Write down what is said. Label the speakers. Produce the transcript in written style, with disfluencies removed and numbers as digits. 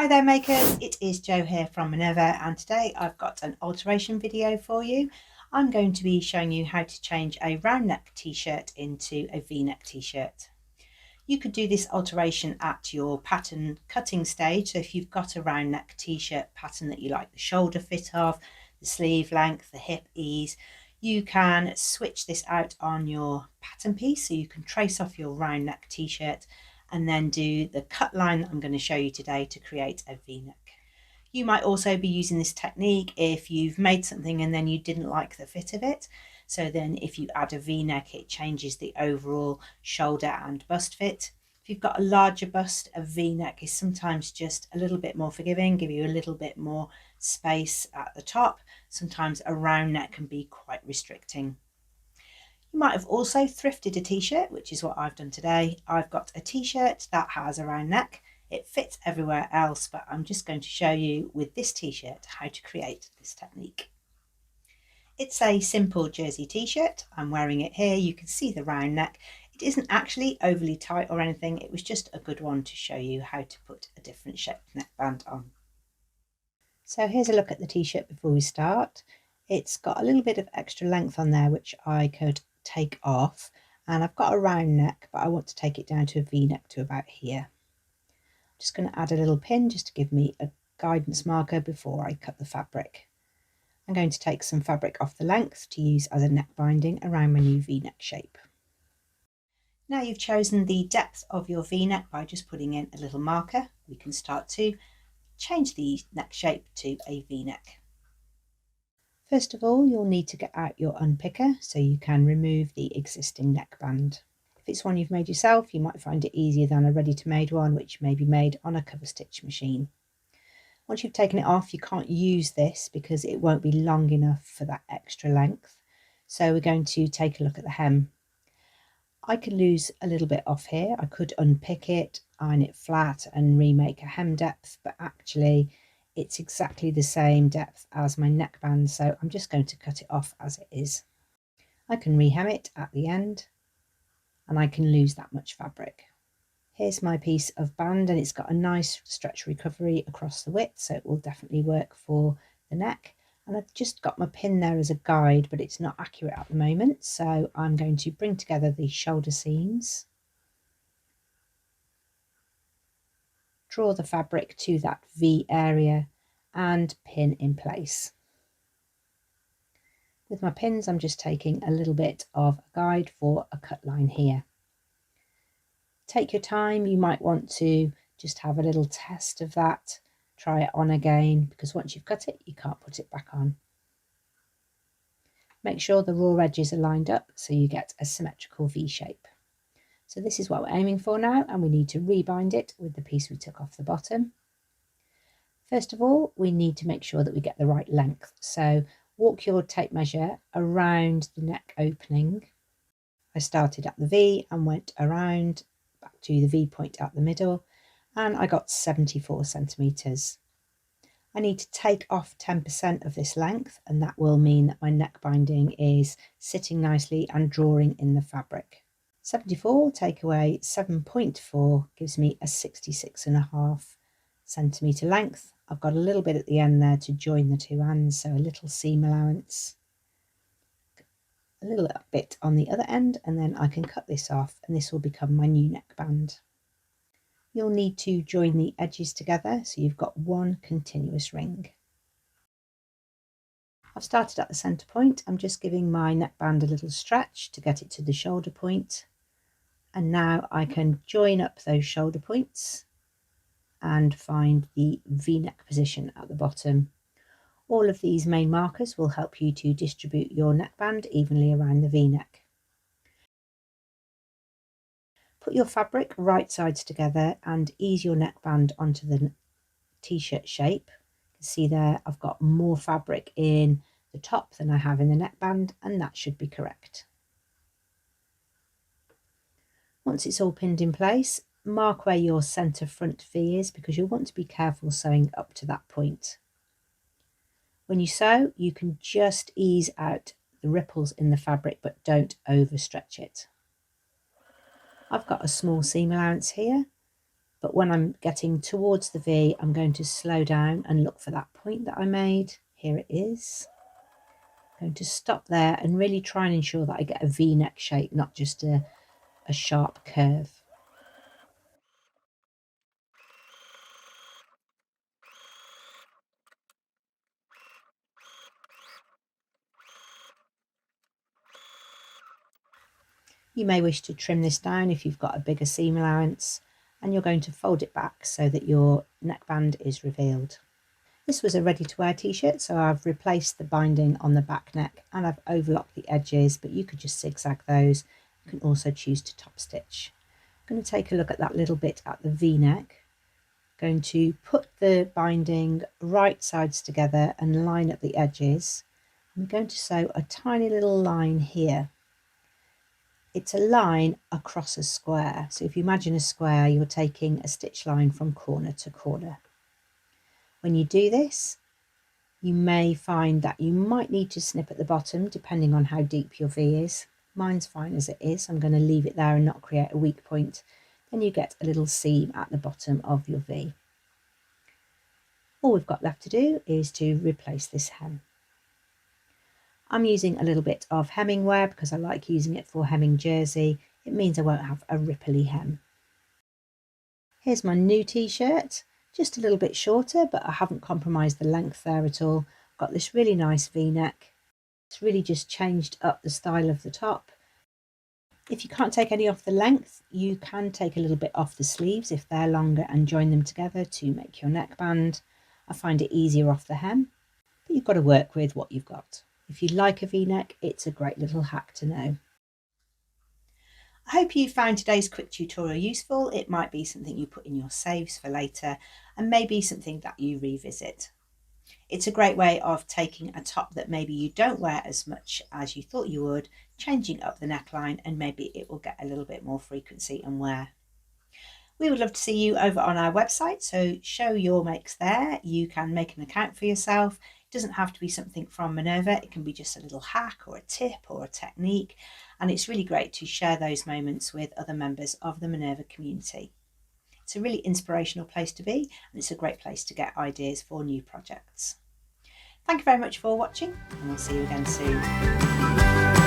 Speaker 1: Hi there makers, it is Jo here from Minerva, and today I've got an alteration video for you. I'm going to be showing you how to change a round neck t-shirt into a v-neck t-shirt. You could do this alteration at your pattern cutting stage, so if you've got a round neck t-shirt pattern that you like the shoulder fit of, the sleeve length, the hip ease, you can switch this out on your pattern piece, so you can trace off your round neck t-shirt and then do the cut line that I'm going to show you today to create a v-neck. You might also be using this technique if you've made something and then you didn't like the fit of it. So then if you add a v-neck, it changes the overall shoulder and bust fit. If you've got a larger bust, a v-neck is sometimes just a little bit more forgiving, give you a little bit more space at the top. Sometimes a round neck can be quite restricting. You might have also thrifted a t-shirt, which is what I've done today. I've got a t-shirt that has a round neck. It fits everywhere else, but I'm just going to show you with this t-shirt how to create this technique. It's a simple jersey t-shirt. I'm wearing it here. You can see the round neck. It isn't actually overly tight or anything. It was just a good one to show you how to put a different shaped neckband on. So here's a look at the t-shirt before we start. It's got a little bit of extra length on there, which I could take off, and I've got a round neck, but I want to take it down to a v-neck to about here. I'm just going to add a little pin just to give me a guidance marker before I cut the fabric. I'm going to take some fabric off the length to use as a neck binding around my new v-neck shape. Now you've chosen the depth of your v-neck by just putting in a little marker, we can start to change the neck shape to a v-neck. First of all, you'll need to get out your unpicker so you can remove the existing neckband. If it's one you've made yourself, you might find it easier than a ready-to-made one, which may be made on a cover stitch machine. Once you've taken it off, you can't use this because it won't be long enough for that extra length. So we're going to take a look at the hem. I could lose a little bit off here. I could unpick it, iron it flat and remake a hem depth, but actually it's exactly the same depth as my neckband, so I'm just going to cut it off as it is. I can rehem it at the end and I can lose that much fabric. Here's my piece of band, and it's got a nice stretch recovery across the width, so it will definitely work for the neck. And I've just got my pin there as a guide, but it's not accurate at the moment, so I'm going to bring together the shoulder seams, draw the fabric to that V area and pin in place. With my pins, I'm just taking a little bit of a guide for a cut line here. Take your time. You might want to just have a little test of that, try it on again, because once you've cut it, you can't put it back on. Make sure the raw edges are lined up so you get a symmetrical V shape. So this is what we're aiming for now, and we need to rebind it with the piece we took off the bottom. First of all, we need to make sure that we get the right length. So walk your tape measure around the neck opening. I started at the V and went around back to the V point at the middle, and I got 74 centimeters. I need to take off 10% of this length, and that will mean that my neck binding is sitting nicely and drawing in the fabric. 74 take away 7.4 gives me a 66.5 centimeter length. I've got a little bit at the end there to join the two ends, so a little seam allowance, a little bit on the other end, and then I can cut this off and this will become my new neckband. You'll need to join the edges together so you've got one continuous ring. I've started at the centre point. I'm just giving my neckband a little stretch to get it to the shoulder point, and now I can join up those shoulder points and find the V-neck position at the bottom. All of these main markers will help you to distribute your neckband evenly around the V-neck. Put your fabric right sides together and ease your neckband onto the t-shirt shape. You can see there I've got more fabric in the top than I have in the neckband, and that should be correct. Once it's all pinned in place, mark where your centre front V is, because you'll want to be careful sewing up to that point. When you sew, you can just ease out the ripples in the fabric, but don't overstretch it. I've got a small seam allowance here, But when I'm getting towards the V, I'm going to slow down and look for that point that I made. Here it is. I'm going to stop there and really try and ensure that I get a V-neck shape, not just a sharp curve. You may wish to trim this down if you've got a bigger seam allowance, and you're going to fold it back so that your neckband is revealed. This was a ready-to-wear t-shirt, so I've replaced the binding on the back neck and I've overlocked the edges, but you could just zigzag those. You can also choose to top stitch. I'm going to take a look at that little bit at the V-neck. Going to put the binding right sides together and line up the edges. I'm going to sew a tiny little line here. It's a line across a square. So if you imagine a square, you're taking a stitch line from corner to corner. When you do this, you may find that you might need to snip at the bottom depending on how deep your V is. Mine's fine as it is. I'm going to leave it there and not create a weak point. Then you get a little seam at the bottom of your V. All we've got left to do is to replace this hem. I'm using a little bit of hemming wear because I like using it for hemming jersey. It means I won't have a ripply hem. Here's my new t-shirt, just a little bit shorter, but I haven't compromised the length there at all. Got this really nice V-neck. It's really just changed up the style of the top. If you can't take any off the length, you can take a little bit off the sleeves if they're longer and join them together to make your neckband. I find it easier off the hem, but you've got to work with what you've got. If you like a V-neck, it's a great little hack to know. I hope you found today's quick tutorial useful. It might be something you put in your saves for later and maybe something that you revisit. It's a great way of taking a top that maybe you don't wear as much as you thought you would, changing up the neckline, and maybe it will get a little bit more frequency and wear. We would love to see you over on our website, so show your makes there. You can make an account for yourself. It doesn't have to be something from Minerva. It can be just a little hack or a tip or a technique, and it's really great to share those moments with other members of the Minerva community. It's a really inspirational place to be, and it's a great place to get ideas for new projects. Thank you very much for watching, and we'll see you again soon.